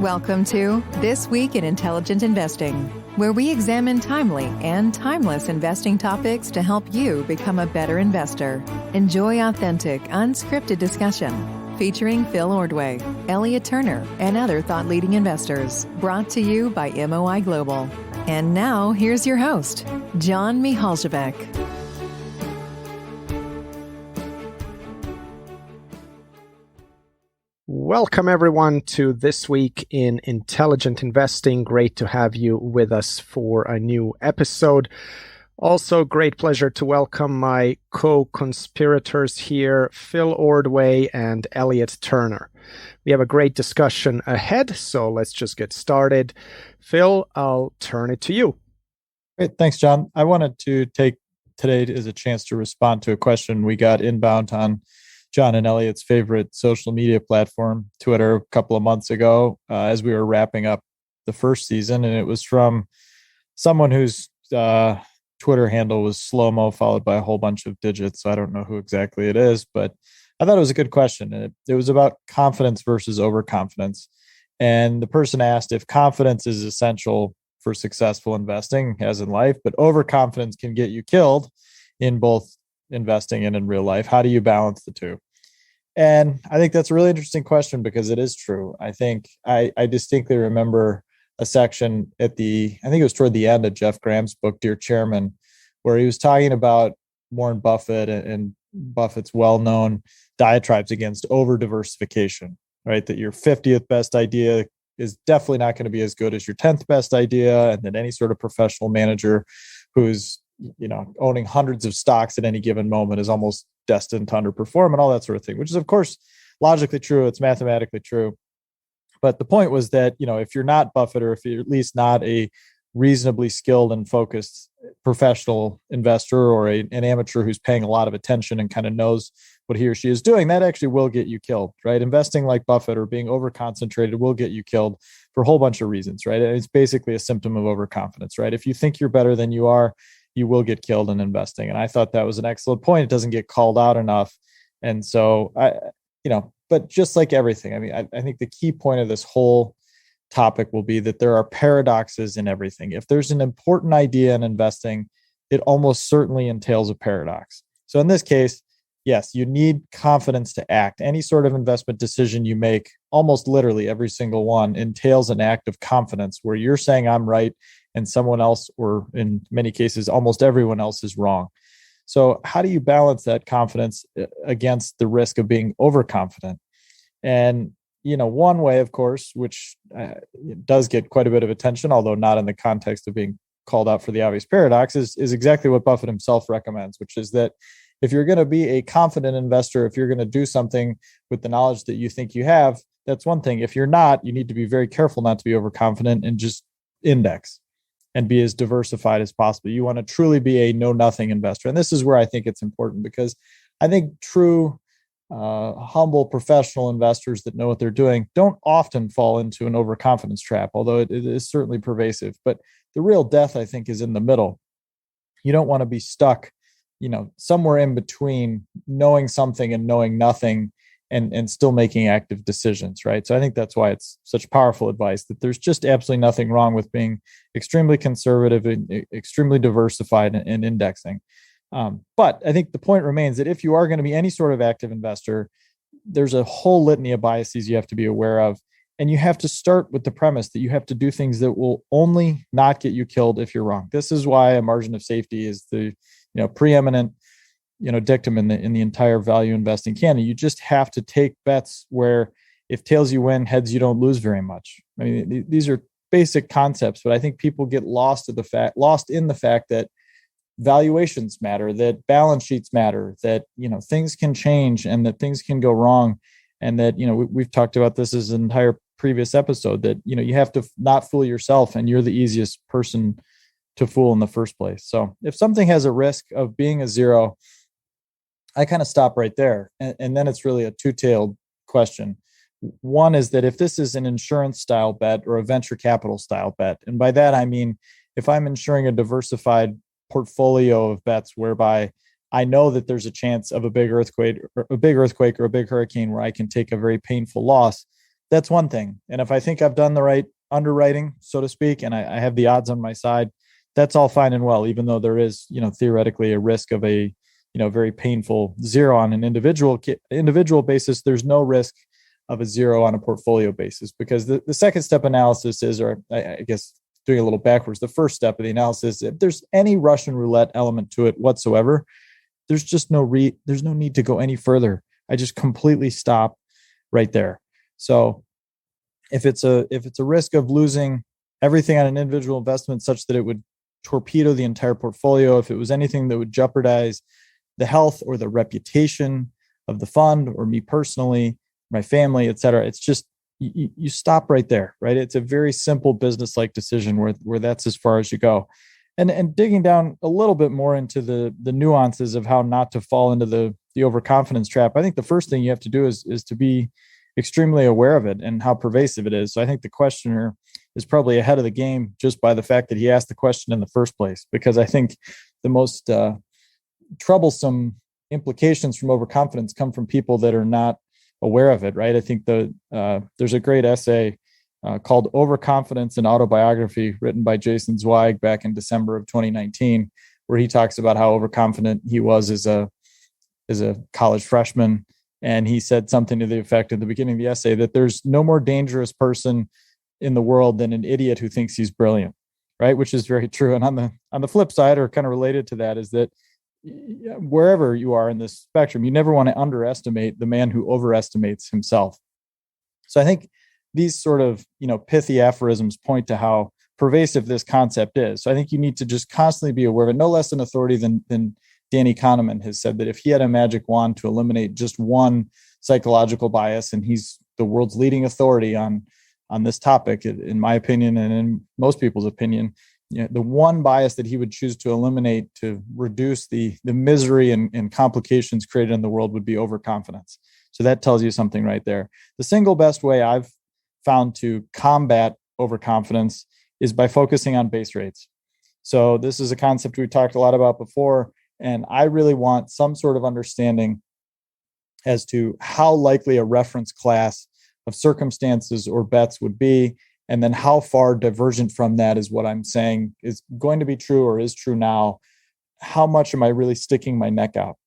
Welcome to This Week in Intelligent Investing, where we examine timely and timeless investing topics to help you become a better investor. Enjoy authentic, unscripted discussion featuring Phil Ordway, Elliot Turner, and other thought-leading investors, brought to you by MOI Global. And now, here's your host, John Mihaljevic. Welcome, everyone, to This Week in Intelligent Investing. Great to have you with us for a new episode. Also, great pleasure to welcome my co-conspirators here, Phil Ordway and Elliot Turner. We have a great discussion ahead, so let's just get started. Phil, I'll turn it to you. Great. Thanks, John. I wanted to take today as a chance to respond to a question we got inbound on John and Elliot's favorite social media platform, Twitter, a couple of months ago as we were wrapping up the first season. And it was from someone whose Twitter handle was slow-mo followed by a whole bunch of digits. So I don't know who exactly it is, but I thought it was a good question. And it was about confidence versus overconfidence. And the person asked if confidence is essential for successful investing, as in life, but overconfidence can get you killed in both investing and in real life. How do you balance the two? And I think that's a really interesting question because it is true. I think I distinctly remember a section I think it was toward the end of Jeff Graham's book, Dear Chairman, where he was talking about Warren Buffett and Buffett's well-known diatribes against over-diversification, right? That your 50th best idea is definitely not going to be as good as your 10th best idea. And that any sort of professional manager who's owning hundreds of stocks at any given moment is almost destined to underperform and all that sort of thing, which is, of course, logically true. It's mathematically true. But the point was that, if you're not Buffett, or if you're at least not a reasonably skilled and focused professional investor or an amateur who's paying a lot of attention and kind of knows what he or she is doing, that actually will get you killed, right? Investing like Buffett or being over-concentrated will get you killed for a whole bunch of reasons, right? It's basically a symptom of overconfidence, right? If you think you're better than you are, you will get killed in investing. And I thought that was an excellent point. It doesn't get called out enough. And so but just like everything, I think the key point of this whole topic will be that there are paradoxes in everything. If there's an important idea in investing, it almost certainly entails a paradox. So in this case, yes, you need confidence to act. Any sort of investment decision you make, almost literally every single one, entails an act of confidence where you're saying I'm right and someone else, or in many cases, almost everyone else, is wrong. So how do you balance that confidence against the risk of being overconfident? And, one way, of course, which does get quite a bit of attention, although not in the context of being called out for the obvious paradox, is exactly what Buffett himself recommends, which is that if you're going to be a confident investor, if you're going to do something with the knowledge that you think you have, that's one thing. If you're not, you need to be very careful not to be overconfident and just index and be as diversified as possible. You want to truly be a know-nothing investor. And this is where I think it's important, because I think true, humble professional investors that know what they're doing don't often fall into an overconfidence trap, although it is certainly pervasive. But the real death, I think, is in the middle. You don't want to be stuck, somewhere in between knowing something and knowing nothing, and still making active decisions, right? So I think that's why it's such powerful advice, that there's just absolutely nothing wrong with being extremely conservative and extremely diversified and indexing. But I think the point remains that if you are going to be any sort of active investor, there's a whole litany of biases you have to be aware of. And you have to start with the premise that you have to do things that will only not get you killed if you're wrong. This is why a margin of safety is the preeminent dictum in the entire value investing canon. You just have to take bets where if tails you win, heads you don't lose very much. I mean, these are basic concepts, but I think people get lost in the fact that valuations matter, that balance sheets matter, that things can change and that things can go wrong, and that we've talked about this as an entire previous episode, that you have to not fool yourself, and you're the easiest person to fool in the first place. So if something has a risk of being a zero, I kind of stop right there. And then it's really a two-tailed question. One is that if this is an insurance style bet or a venture capital style bet, and by that I mean if I'm insuring a diversified portfolio of bets whereby I know that there's a chance of a big earthquake or a big hurricane where I can take a very painful loss, that's one thing. And if I think I've done the right underwriting, so to speak, and I have the odds on my side, that's all fine and well, even though there is, theoretically a risk of a, very painful zero on an individual basis. There's no risk of a zero on a portfolio basis, because the second step analysis is, or I guess doing a little backwards, the first step of the analysis, if there's any Russian roulette element to it whatsoever, there's just there's no need to go any further. I just completely stop right there. So if it's a risk of losing everything on an individual investment such that it would torpedo the entire portfolio, if it was anything that would jeopardize the health or the reputation of the fund or me personally, my family, et cetera, it's just, you stop right there, right? It's a very simple business-like decision where that's as far as you go. And digging down a little bit more into the nuances of how not to fall into the overconfidence trap, I think the first thing you have to do is to be extremely aware of it and how pervasive it is. So I think the questioner is probably ahead of the game just by the fact that he asked the question in the first place, because I think the most troublesome implications from overconfidence come from people that are not aware of it, right? I think there's a great essay called Overconfidence and Autobiography, written by Jason Zweig back in December of 2019, where he talks about how overconfident he was as a college freshman. And he said something to the effect at the beginning of the essay that there's no more dangerous person in the world than an idiot who thinks he's brilliant, right? Which is very true. And on the flip side, or kind of related to that, is that wherever you are in this spectrum, you never want to underestimate the man who overestimates himself. So I think these sort of, pithy aphorisms point to how pervasive this concept is. So I think you need to just constantly be aware of it. No less an authority than Danny Kahneman has said that if he had a magic wand to eliminate just one psychological bias, and he's the world's leading authority on this topic, in my opinion, and in most people's opinion, the one bias that he would choose to eliminate to reduce the misery and complications created in the world would be overconfidence. So that tells you something right there. The single best way I've found to combat overconfidence is by focusing on base rates. So this is a concept we talked a lot about before, and I really want some sort of understanding as to how likely a reference class of circumstances or bets would be, and then how far divergent from that is what I'm saying is going to be true or is true now. How much am I really sticking my neck out?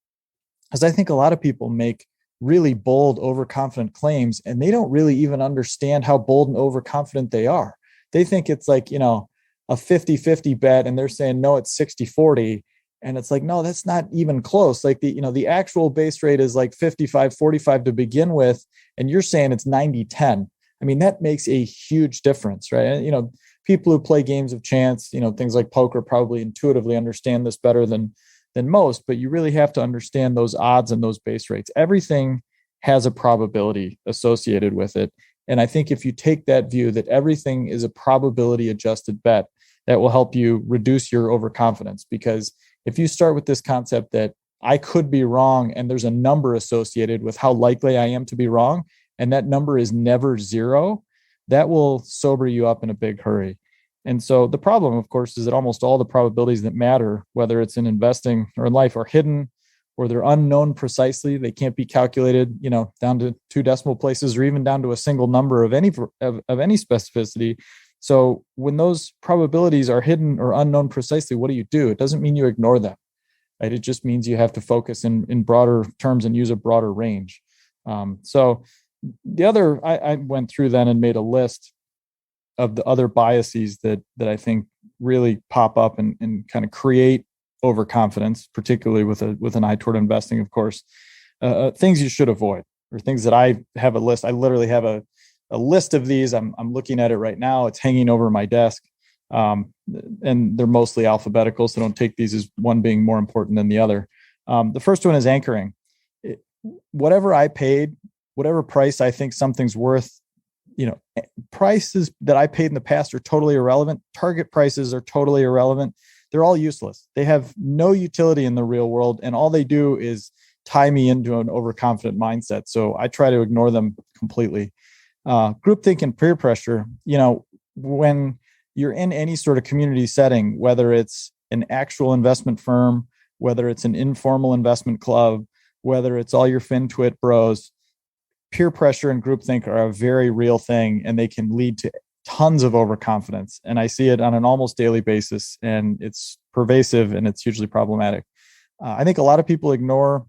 Because I think a lot of people make really bold, overconfident claims, and they don't really even understand how bold and overconfident they are. They think it's like, a 50-50 bet, and they're saying, no, it's 60-40. And it's like, no, that's not even close. Like the actual base rate is like 55-45 to begin with, and you're saying it's 90-10. I mean, that makes a huge difference, right? And, people who play games of chance, things like poker probably intuitively understand this better than most, but you really have to understand those odds and those base rates. Everything has a probability associated with it. And I think if you take that view that everything is a probability adjusted bet, that will help you reduce your overconfidence. Because if you start with this concept that I could be wrong and there's a number associated with how likely I am to be wrong, and that number is never zero, that will sober you up in a big hurry. And so the problem, of course, is that almost all the probabilities that matter, whether it's in investing or in life, are hidden, or they're unknown precisely. They can't be calculated, down to 2 decimal places, or even down to a single number of any specificity. So when those probabilities are hidden or unknown precisely, what do? It doesn't mean you ignore them, right? It just means you have to focus in broader terms and use a broader range. So the other, I went through then and made a list of the other biases that I think really pop up and kind of create overconfidence, particularly with an eye toward investing, of course. Things you should avoid, or things that I have a list. I literally have a list of these. I'm looking at it right now. It's hanging over my desk, and they're mostly alphabetical, so don't take these as one being more important than the other. The first one is anchoring. Whatever I paid, whatever price I think something's worth, prices that I paid in the past are totally irrelevant. Target prices are totally irrelevant. They're all useless. They have no utility in the real world, and all they do is tie me into an overconfident mindset. So I try to ignore them completely. Groupthink and peer pressure, when you're in any sort of community setting, whether it's an actual investment firm, whether it's an informal investment club, whether it's all your FinTwit bros, peer pressure and groupthink are a very real thing, and they can lead to tons of overconfidence. And I see it on an almost daily basis, and it's pervasive and it's hugely problematic. I think a lot of people ignore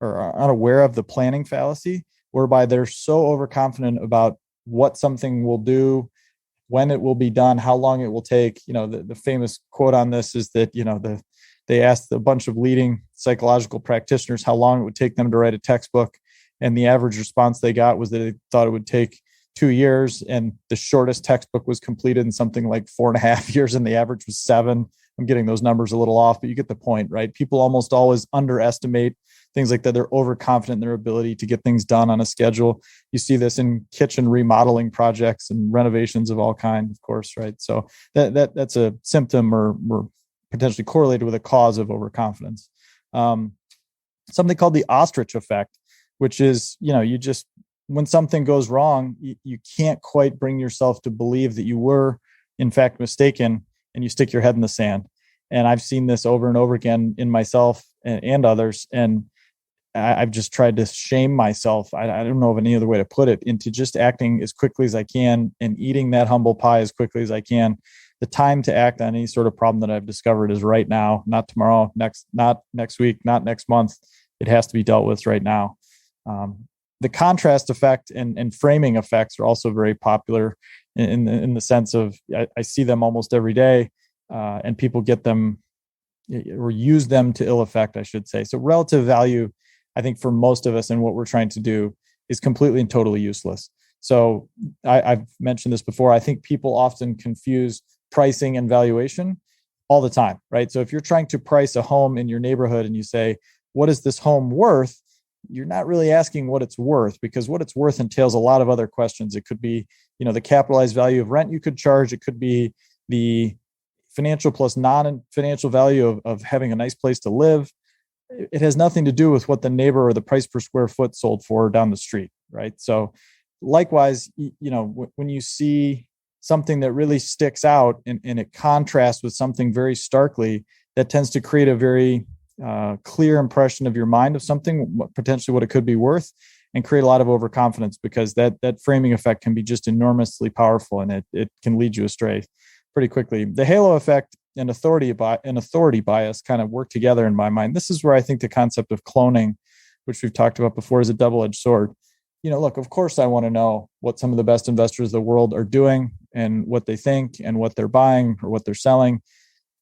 or are unaware of the planning fallacy, whereby they're so overconfident about what something will do, when it will be done, how long it will take. The famous quote on this is that, they asked a bunch of leading psychological practitioners how long it would take them to write a textbook. And the average response they got was that they thought it would take 2 years. And the shortest textbook was completed in something like 4.5 years. And the average was 7. I'm getting those numbers a little off, but you get the point, right? People almost always underestimate things like that. They're overconfident in their ability to get things done on a schedule. You see this in kitchen remodeling projects and renovations of all kinds, of course, right? So that's a symptom or potentially correlated with a cause of overconfidence. Something called the Ostrich Effect, which is, you just, when something goes wrong, you can't quite bring yourself to believe that you were in fact mistaken, and you stick your head in the sand. And I've seen this over and over again in myself and others. And I've just tried to shame myself. I don't know of any other way to put it, into just acting as quickly as I can and eating that humble pie as quickly as I can. The time to act on any sort of problem that I've discovered is right now, not tomorrow, not next week, not next month. It has to be dealt with right now. The contrast effect and framing effects are also very popular in the sense of I see them almost every day, and people get them or use them to ill effect, I should say. So relative value, I think for most of us and what we're trying to do, is completely and totally useless. So I've mentioned this before. I think people often confuse pricing and valuation all the time, right? So if you're trying to price a home in your neighborhood and you say, what is this home worth? You're not really asking what it's worth, because what it's worth entails a lot of other questions. It could be, the capitalized value of rent you could charge. It could be the financial plus non-financial value of having a nice place to live. It has nothing to do with what the neighbor or the price per square foot sold for down the street, right? So likewise, when you see something that really sticks out and it contrasts with something very starkly, that tends to create a very clear impression of your mind of something, potentially what it could be worth, and create a lot of overconfidence, because that framing effect can be just enormously powerful, and it can lead you astray pretty quickly. The halo effect and authority bias kind of work together in my mind. This is where I think the concept of cloning, which we've talked about before, is a double-edged sword. Look, of course, I want to know what some of the best investors in the world are doing and what they think and what they're buying or what they're selling.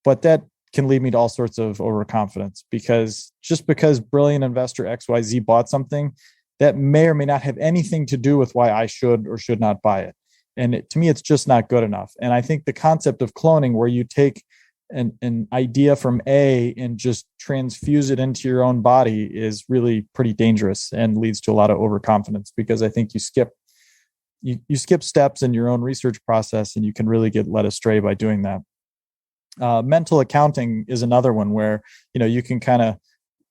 But that can lead me to all sorts of overconfidence, because just because brilliant investor XYZ bought something, that may or may not have anything to do with why I should or should not buy it. And to me, it's just not good enough. And I think the concept of cloning, where you take an idea from A and just transfuse it into your own body, is really pretty dangerous and leads to a lot of overconfidence, because I think you skip steps in your own research process, and you can really get led astray by doing that. Mental accounting is another one where, you can kind of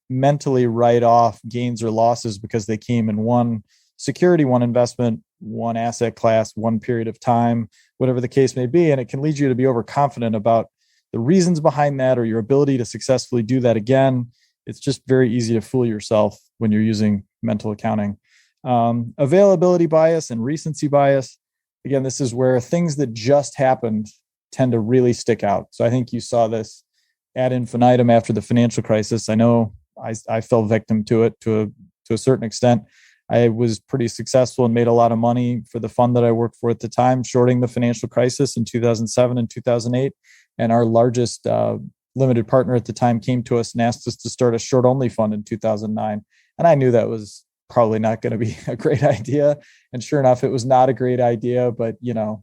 mentally write off gains or losses because they came in one security, one investment, one asset class, one period of time, whatever the case may be. And it can lead you to be overconfident about the reasons behind that, or your ability to successfully do that again. It's just very easy to fool yourself when you're using mental accounting. Availability bias and recency bias. Again, this is where things that just happened tend to really stick out. So I think you saw this ad infinitum after the financial crisis. I know I fell victim to it to a certain extent. I was pretty successful and made a lot of money for the fund that I worked for at the time, shorting the financial crisis in 2007 and 2008. And our largest limited partner at the time came to us and asked us to start a short-only fund in 2009. And I knew that was probably not going to be a great idea. And sure enough, it was not a great idea. But,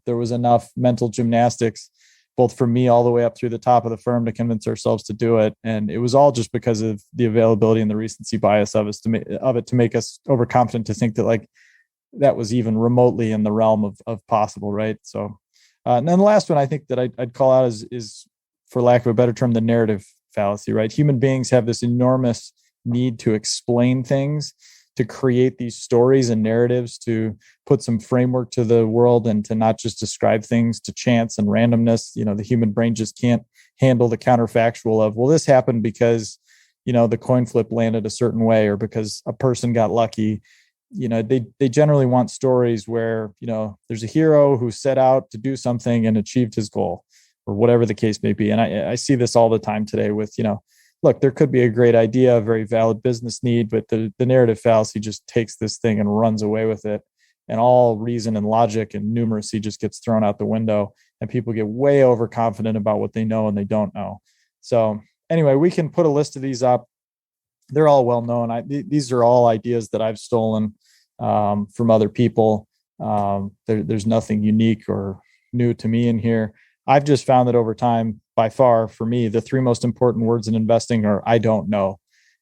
there was enough mental gymnastics, both from me all the way up through the top of the firm, to convince ourselves to do it. And it was all just because of the availability and the recency bias of it to make us overconfident to think that that was even remotely in the realm of possible, right? So, and then the last one I think that I'd call out is, for lack of a better term, the narrative fallacy, right? Human beings have this enormous need to explain things, to create these stories and narratives, to put some framework to the world, and to not just describe things to chance and randomness. The human brain just can't handle the counterfactual of, well, this happened because, the coin flip landed a certain way, or because a person got lucky. they generally want stories where, there's a hero who set out to do something and achieved his goal, or whatever the case may be. And I see this all the time today with, look, there could be a great idea, a very valid business need, but the narrative fallacy just takes this thing and runs away with it. And all reason and logic and numeracy just gets thrown out the window, and people get way overconfident about what they know and they don't know. So anyway, we can put a list of these up. They're all well known. These are all ideas that I've stolen from other people. There's nothing unique or new to me in here. I've just found that over time, by far, for me, the three most important words in investing are "I don't know."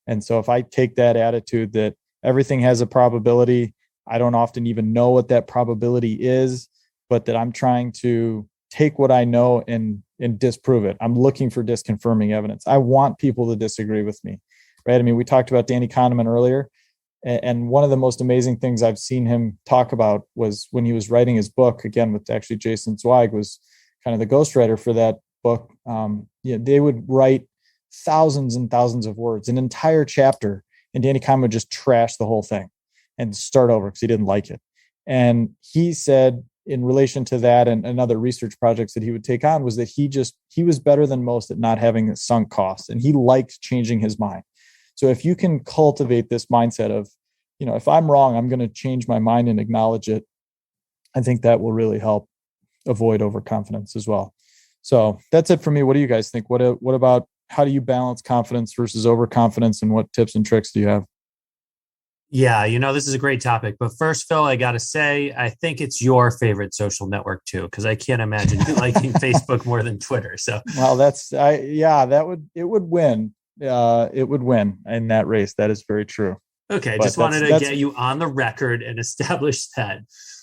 And so if I take that attitude that everything has a probability, I don't often even know what that probability is, but that I'm trying to take what I know and disprove it. I'm looking for disconfirming evidence. I want people to disagree with me, right? I mean, we talked about Danny Kahneman earlier, and one of the most amazing things I've seen him talk about was when he was writing his book, again, with actually Jason Zweig, was kind of the ghostwriter for that book. They would write thousands and thousands of words, an entire chapter, and Danny Kahneman would just trash the whole thing and start over because he didn't like it. And he said, in relation to that and other research projects that he would take on, was that he was better than most at not having sunk costs, and he liked changing his mind. So if you can cultivate this mindset of, if I'm wrong, I'm going to change my mind and acknowledge it, I think that will really help avoid overconfidence as well. So that's it for me. What do you guys think? What about, how do you balance confidence versus overconfidence, and what tips and tricks do you have? Yeah, this is a great topic. But first, Phil, I got to say, I think it's your favorite social network too, because I can't imagine you liking Facebook more than Twitter. So, well, it would win. It would win in that race. That is very true. Okay, but just wanted to get you on the record and establish that.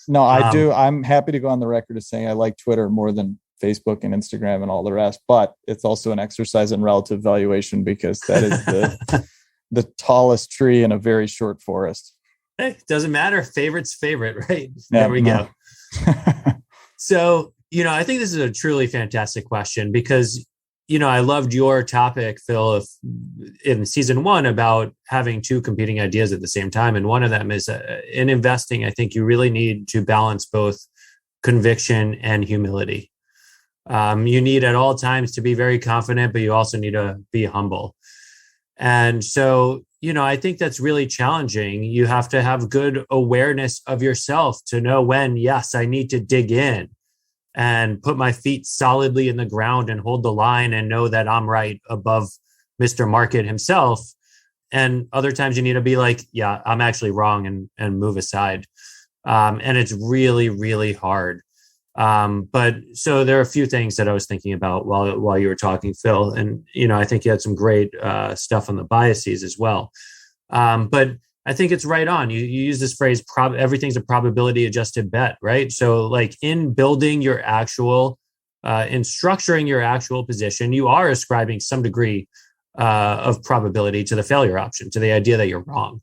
No, I do. I'm happy to go on the record as saying I like Twitter more than Facebook and Instagram and all the rest, but it's also an exercise in relative valuation, because that is the tallest tree in a very short forest. Hey, doesn't matter. Favorite's favorite, right? Yeah, there we go. So, I think this is a truly fantastic question, because, I loved your topic, Phil, in season 1 about having two competing ideas at the same time. And one of them is in investing, I think you really need to balance both conviction and humility. You need at all times to be very confident, but you also need to be humble. And so, I think that's really challenging. You have to have good awareness of yourself to know when, yes, I need to dig in and put my feet solidly in the ground and hold the line and know that I'm right above Mr. Market himself. And other times you need to be like, yeah, I'm actually wrong, and move aside. And it's really, really hard. But so there are a few things that I was thinking about while you were talking, Phil, and, I think you had some great stuff on the biases as well. But I think it's right on. You use this phrase, everything's a probability adjusted bet, right? So like in building your actual, in structuring your actual position, you are ascribing some degree of probability to the failure option, to the idea that you're wrong.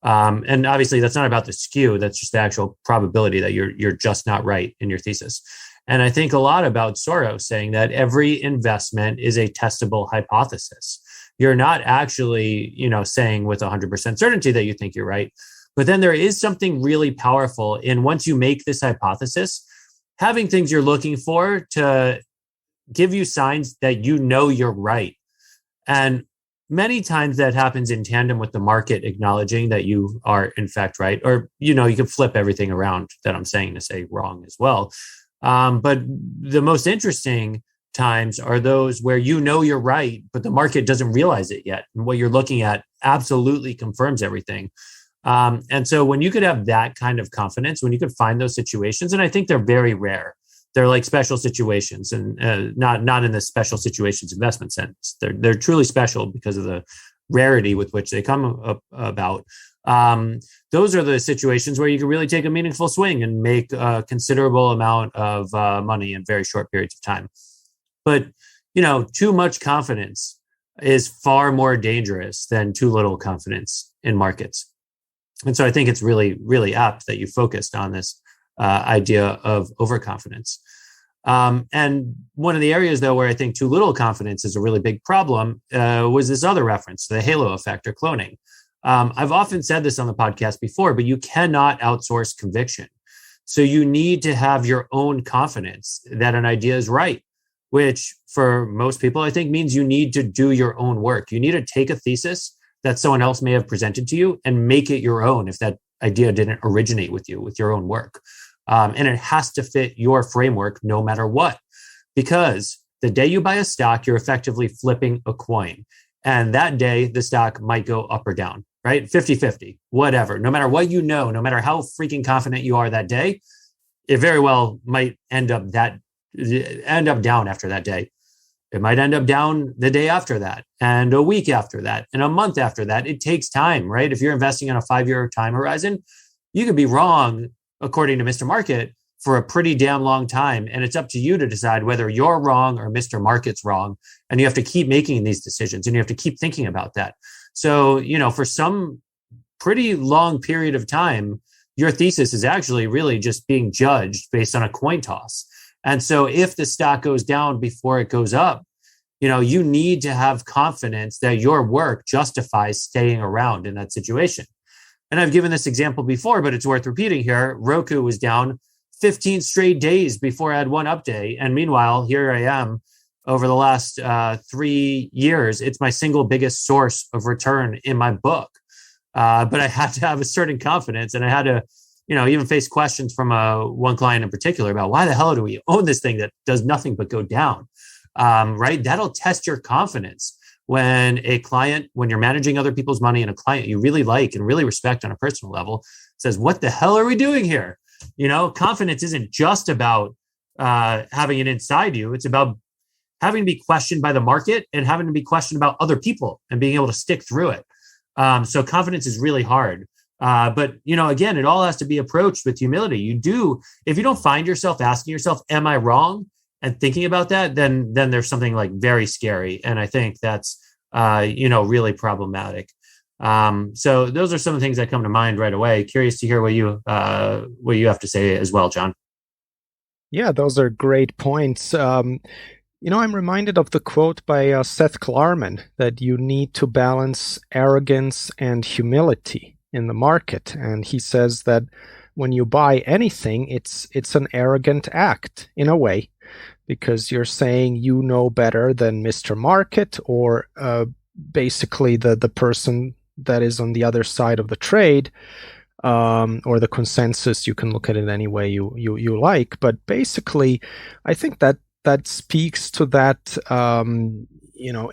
And obviously that's not about the skew. That's just the actual probability that you're just not right in your thesis. And I think a lot about Soros saying that every investment is a testable hypothesis. You're not actually, saying with 100% certainty that you think you're right. But then there is something really powerful in, once you make this hypothesis, having things you're looking for to give you signs that you're right. And many times that happens in tandem with the market acknowledging that you are in fact right. Or, you can flip everything around that I'm saying to say wrong as well. But the most interesting times are those where you're right, but the market doesn't realize it yet. And what you're looking at absolutely confirms everything. And so when you could have that kind of confidence, when you could find those situations, and I think they're very rare. They're like special situations, and not in the special situations investment sense. They're truly special because of the rarity with which they come about. Those are the situations where you can really take a meaningful swing and make a considerable amount of money in very short periods of time. But, too much confidence is far more dangerous than too little confidence in markets. And so I think it's really, really apt that you focused on this idea of overconfidence. And one of the areas, though, where I think too little confidence is a really big problem was this other reference, the halo effect or cloning. I've often said this on the podcast before, but you cannot outsource conviction. So you need to have your own confidence that an idea is right, which for most people, I think means you need to do your own work. You need to take a thesis that someone else may have presented to you and make it your own if that idea didn't originate with you, with your own work. And it has to fit your framework no matter what, because the day you buy a stock, you're effectively flipping a coin. And that day, the stock might go up or down, right? 50-50, whatever. No matter what you know, no matter how freaking confident you are that day, it very well might end up down after that day. It might end up down the day after that, and a week after that, and a month after that. It takes time, right? If you're investing on a 5-year time horizon, you could be wrong, according to Mr. Market, for a pretty damn long time. And it's up to you to decide whether you're wrong or Mr. Market's wrong. And you have to keep making these decisions, and you have to keep thinking about that. So, for some pretty long period of time, your thesis is actually really just being judged based on a coin toss. And so if the stock goes down before it goes up, you need to have confidence that your work justifies staying around in that situation. And I've given this example before, but it's worth repeating here. Roku was down 15 straight days before I had one up day. And meanwhile, here I am over the last 3 years. It's my single biggest source of return in my book. But I had to have a certain confidence, and I had to even face questions from one client in particular about why the hell do we own this thing that does nothing but go down, right? That'll test your confidence when you're managing other people's money, and a client you really like and really respect on a personal level says, what the hell are we doing here? Confidence isn't just about having it inside you. It's about having to be questioned by the market and having to be questioned about other people and being able to stick through it. So confidence is really hard. But again, it all has to be approached with humility. If you don't find yourself asking yourself, am I wrong? And thinking about that, then there's something like very scary. And I think that's, really problematic. So those are some of the things that come to mind right away. Curious to hear what you have to say as well, John. Yeah, those are great points. I'm reminded of the quote by Seth Klarman that you need to balance arrogance and humility in the market. And he says that when you buy anything, it's an arrogant act in a way, because you're saying you know better than Mr. Market, or basically the person that is on the other side of the trade, or the consensus. You can look at it any way you like. But basically, I think that speaks to that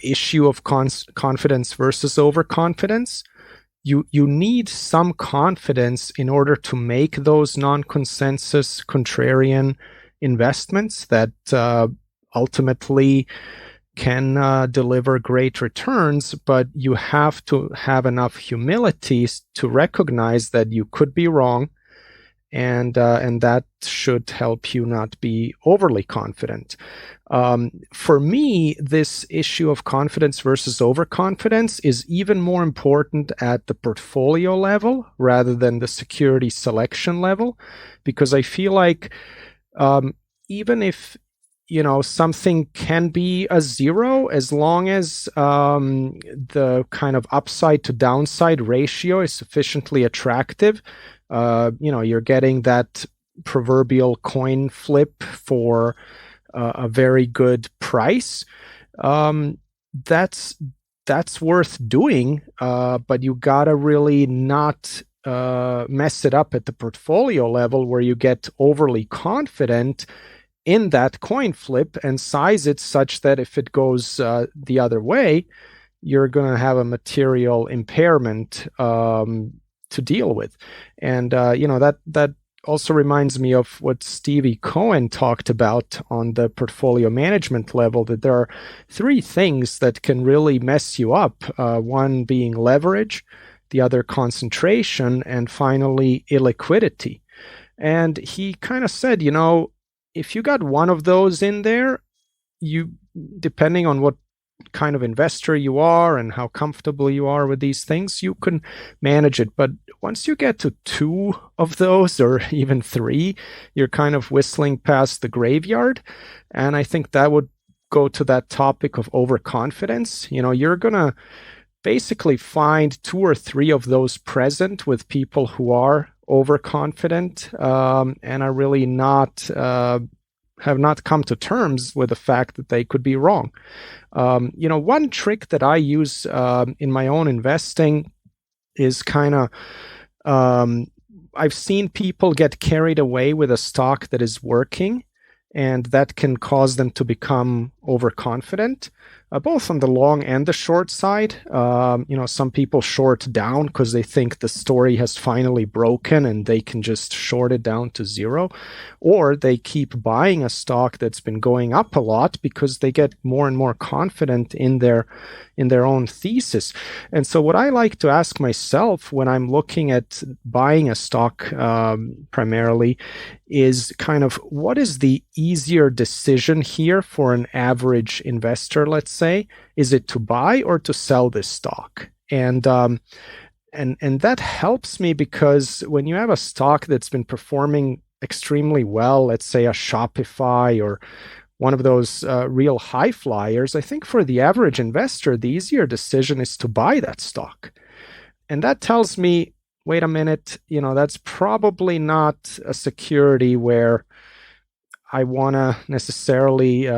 issue of confidence versus overconfidence. You need some confidence in order to make those non-consensus contrarian investments that ultimately can deliver great returns, but you have to have enough humility to recognize that you could be wrong, and that should help you not be overly confident. For me, this issue of confidence versus overconfidence is even more important at the portfolio level rather than the security selection level, because I feel like even if something can be a zero, as long as the kind of upside to downside ratio is sufficiently attractive, you're getting that proverbial coin flip for a very good price. That's worth doing, but you gotta really not mess it up at the portfolio level where you get overly confident in that coin flip and size it such that if it goes the other way, you're going to have a material impairment to deal with. And that also reminds me of what Stevie Cohen talked about on the portfolio management level, that there are 3 things that can really mess you up, one being leverage, the other concentration, and finally illiquidity. And he kind of said, if you got one of those in there, depending on what kind of investor you are and how comfortable you are with these things, you can manage it. But once you get to 2 of those, or even 3, you're kind of whistling past the graveyard. And I think that would go to that topic of overconfidence. You're going to basically find 2 or 3 of those present with people who are overconfident and are really not have not come to terms with the fact that they could be wrong. One trick that I use in my own investing is kind of I've seen people get carried away with a stock that is working, and that can cause them to become overconfident, both on the long and the short side. Some people short down because they think the story has finally broken and they can just short it down to zero, or they keep buying a stock that's been going up a lot because they get more and more confident in their own thesis. And so what I like to ask myself when I'm looking at buying a stock primarily is kind of, what is the easier decision here for an average investor, let's say? Is it to buy or to sell this stock? And that helps me, because when you have a stock that's been performing extremely well, let's say a Shopify or one of those real high flyers, I think for the average investor, the easier decision is to buy that stock. And that tells me, wait a minute, that's probably not a security where I want to necessarily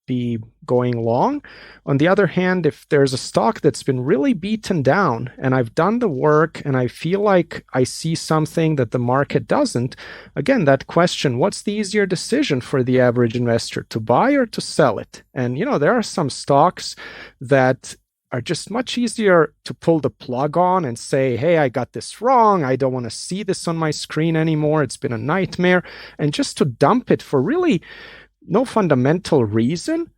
be going long. On the other hand, if there's a stock that's been really beaten down and I've done the work and I feel like I see something that the market doesn't, again, that question, what's the easier decision for the average investor, to buy or to sell it? And, there are some stocks that are just much easier to pull the plug on and say, hey, I got this wrong. I don't want to see this on my screen anymore. It's been a nightmare. And just to dump it for really no fundamental reason,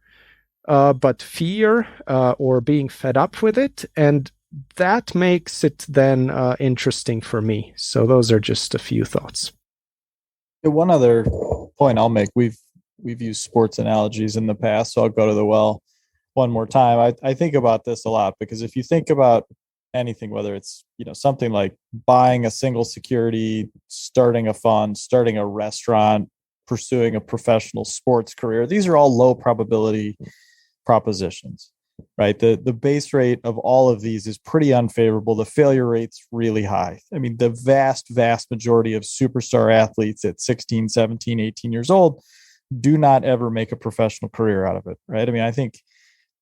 but fear or being fed up with it. And that makes it then interesting for me. So those are just a few thoughts. One other point I'll make, we've used sports analogies in the past, so I'll go to the well one more time. I think about this a lot, because if you think about anything, whether it's something like buying a single security, starting a fund, starting a restaurant, pursuing a professional sports career, these are all low probability propositions, right? The base rate of all of these is pretty unfavorable. The failure rate's really high. I mean, the vast majority of superstar athletes at 16, 17, 18 years old do not ever make a professional career out of it, right? I mean, I think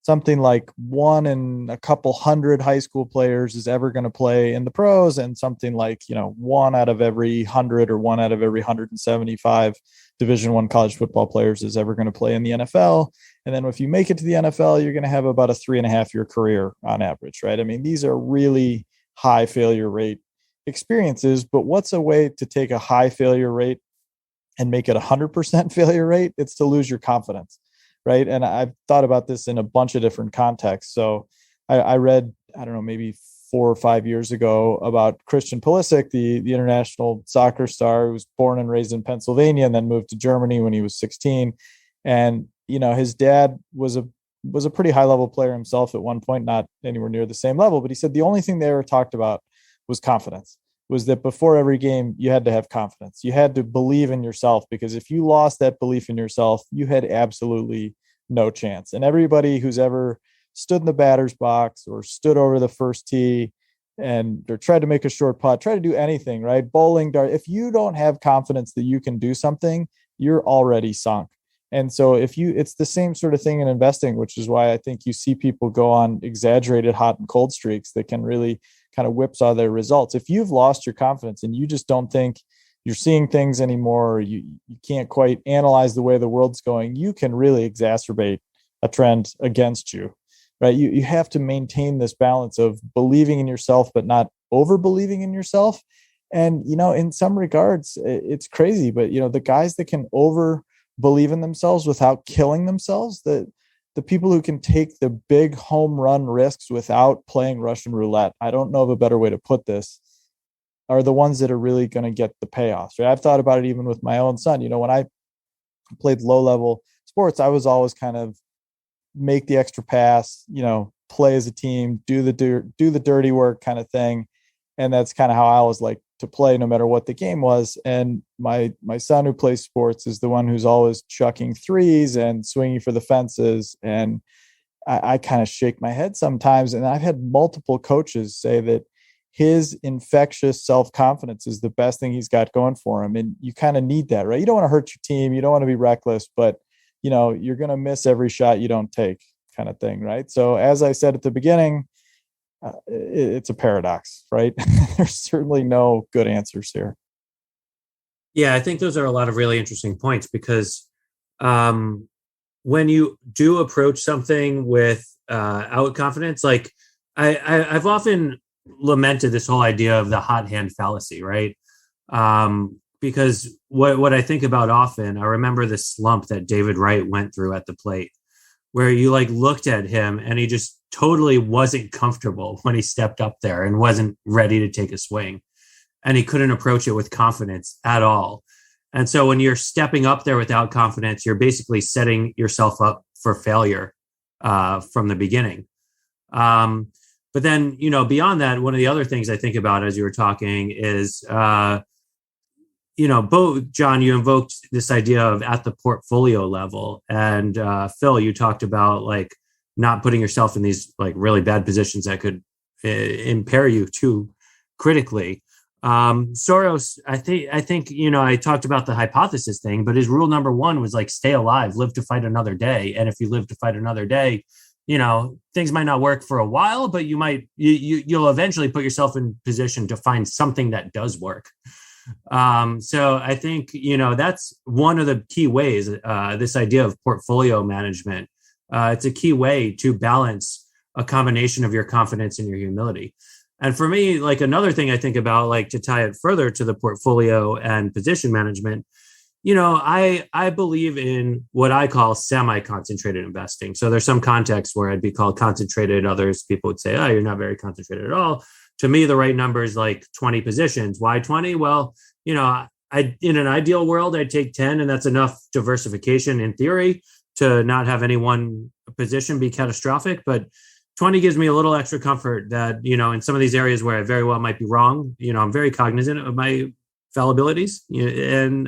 something like 1 in a couple hundred high school players is ever going to play in the pros, and something like 1 out of every 100 or 1 out of every 175 Division I college football players is ever going to play in the NFL. And then if you make it to the NFL, you're going to have about a 3.5-year career on average, right? I mean, these are really high failure rate experiences. But what's a way to take a high failure rate and make it 100% failure rate? It's to lose your confidence. Right. And I've thought about this in a bunch of different contexts. So I read, I don't know, maybe 4 or 5 years ago about Christian Pulisic, the international soccer star, who was born and raised in Pennsylvania and then moved to Germany when he was 16. And, his dad was a pretty high level player himself at one point, not anywhere near the same level. But he said the only thing they ever talked about was confidence. Was that before every game, you had to have confidence. You had to believe in yourself, because if you lost that belief in yourself, you had absolutely no chance. And everybody who's ever stood in the batter's box or stood over the first tee or tried to make a short putt, try to do anything, right? Bowling, dart. If you don't have confidence that you can do something, you're already sunk. And so it's the same sort of thing in investing, which is why I think you see people go on exaggerated hot and cold streaks that can really kind of whipsaw their results. If you've lost your confidence and you just don't think you're seeing things anymore, or you can't quite analyze the way the world's going, you can really exacerbate a trend against you, right? You have to maintain this balance of believing in yourself, but not over believing in yourself. And, in some regards, it's crazy, but, the guys that can over believe in themselves without killing themselves, the people who can take the big home run risks without playing Russian roulette, I don't know of a better way to put this, are the ones that are really going to get the payoffs, right? I've thought about it even with my own son. When I played low-level sports, I was always kind of make the extra pass, play as a team, do the dirty work kind of thing. And that's kind of how I always like to play, no matter what the game was. And my son, who plays sports, is the one who's always chucking threes and swinging for the fences. And I kind of shake my head sometimes. And I've had multiple coaches say that his infectious self-confidence is the best thing he's got going for him. And you kind of need that, right? You don't want to hurt your team. You don't want to be reckless, but you're going to miss every shot you don't take, kind of thing. Right. So as I said at the beginning, it's a paradox, right? There's certainly no good answers here. Yeah, I think those are a lot of really interesting points because when you do approach something with out confidence, like I've often lamented this whole idea of the hot hand fallacy, right? Because what I think about often, I remember the slump that David Wright went through at the plate, where you like looked at him and he just totally wasn't comfortable when he stepped up there and wasn't ready to take a swing. And he couldn't approach it with confidence at all. And so when you're stepping up there without confidence, you're basically setting yourself up for failure from the beginning. But then, beyond that, one of the other things I think about as you were talking is, both, John, you invoked this idea of at the portfolio level. And Phil, you talked about like not putting yourself in these like really bad positions that could impair you too critically. Soros, I think, I talked about the hypothesis thing, but his rule number one was like, stay alive, live to fight another day. And if you live to fight another day, things might not work for a while, but you'll eventually put yourself in position to find something that does work. So I think, that's one of the key ways, this idea of portfolio management, it's a key way to balance a combination of your confidence and your humility. And for me, like another thing I think about, like to tie it further to the portfolio and position management, I believe in what I call semi-concentrated investing. So there's some contexts where I'd be called concentrated. Others, people would say, oh, you're not very concentrated at all. To me, the right number is like 20 positions. Why 20? Well, in an ideal world, I'd take 10, and that's enough diversification in theory to not have any one position be catastrophic. But 20 gives me a little extra comfort that, in some of these areas where I very well might be wrong, I'm very cognizant of my fallibilities, and,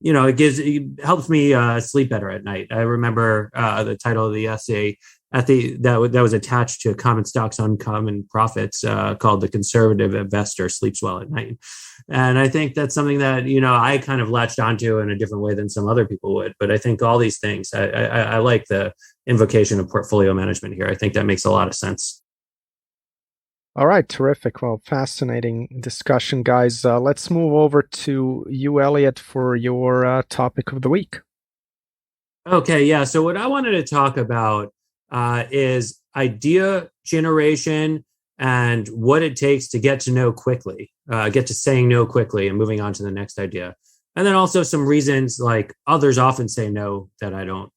it helps me sleep better at night. I remember the title of the essay that was attached to Common Stocks, Uncommon Profits, called The Conservative Investor Sleeps Well at Night. And I think that's something that, I kind of latched onto in a different way than some other people would. But I think all these things, I like the invocation of portfolio management here. I think that makes a lot of sense. All right, terrific. Well, fascinating discussion, guys. Let's move over to you, Elliot, for your topic of the week. Okay, yeah. So what I wanted to talk about is idea generation and what it takes to get to know quickly, get to saying no quickly and moving on to the next idea. And then also some reasons like others often say no that I don't.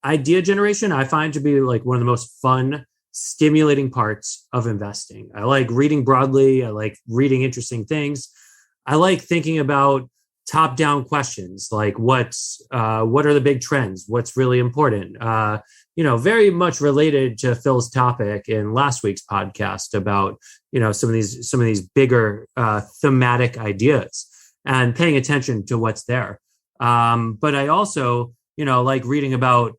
Idea generation, I find to be like one of the most fun, stimulating parts of investing. I like reading broadly. I like reading interesting things. I like thinking about top-down questions like what are the big trends? What's really important? Very much related to Phil's topic in last week's podcast about some of these bigger thematic ideas and paying attention to what's there. But I also like reading about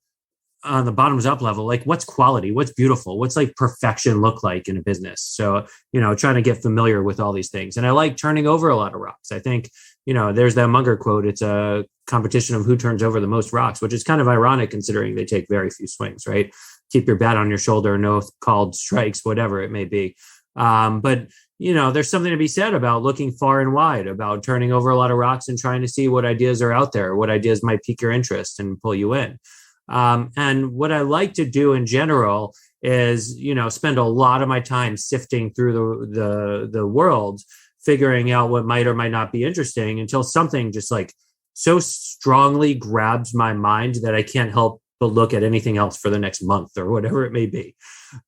on the bottoms up level, like what's quality, what's beautiful, what's like perfection look like in a business. So trying to get familiar with all these things, and I like turning over a lot of rocks. I think there's that Munger quote. It's a competition of who turns over the most rocks, which is kind of ironic considering they take very few swings, right? Keep your bat on your shoulder, no called strikes, whatever it may be. But there's something to be said about looking far and wide, about turning over a lot of rocks and trying to see what ideas are out there, what ideas might pique your interest and pull you in. And what I like to do in general is, spend a lot of my time sifting through the world, figuring out what might or might not be interesting until something just like so strongly grabs my mind that I can't help but look at anything else for the next month or whatever it may be.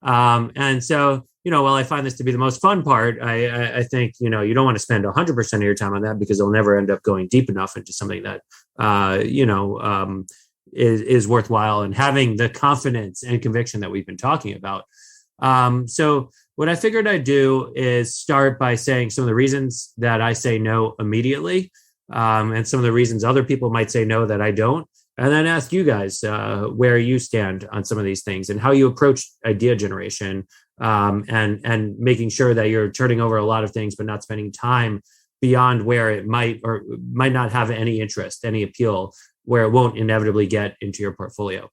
And so, while I find this to be the most fun part, I think, you don't want to spend 100% of your time on that because you'll never end up going deep enough into something that, is worthwhile and having the confidence and conviction that we've been talking about. So what I figured I'd do is start by saying some of the reasons that I say no immediately, and some of the reasons other people might say no that I don't, and then ask you guys where you stand on some of these things and how you approach idea generation, and making sure that you're turning over a lot of things, but not spending time beyond where it might or might not have any interest, any appeal, where it won't inevitably get into your portfolio.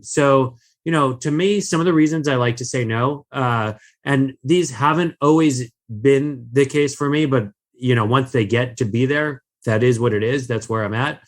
So, to me, some of the reasons I like to say no, and these haven't always been the case for me, but, once they get to be there, that is what it is. That's where I'm at.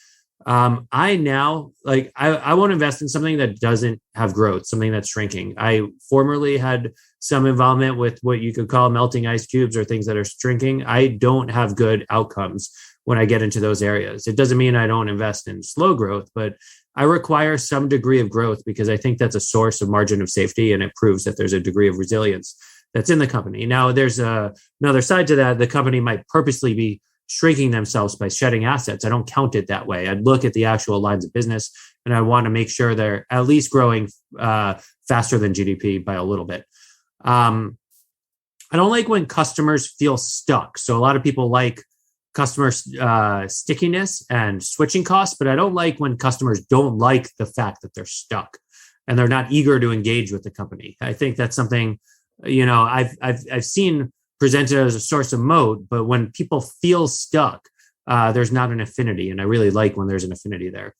I now I won't invest in something that doesn't have growth, something that's shrinking. I formerly had some involvement with what you could call melting ice cubes or things that are shrinking. I don't have good outcomes when I get into those areas. It doesn't mean I don't invest in slow growth, but I require some degree of growth because I think that's a source of margin of safety, and it proves that there's a degree of resilience that's in the company. Now, there's another side to that. The company might purposely be shrinking themselves by shedding assets. I don't count it that way. I'd look at the actual lines of business, and I want to make sure they're at least growing faster than GDP by a little bit. I don't like when customers feel stuck. So a lot of people like customer stickiness and switching costs, but I don't like when customers don't like the fact that they're stuck and they're not eager to engage with the company. I think that's something, I've seen presented as a source of moat, but when people feel stuck, there's not an affinity. And I really like when there's an affinity there.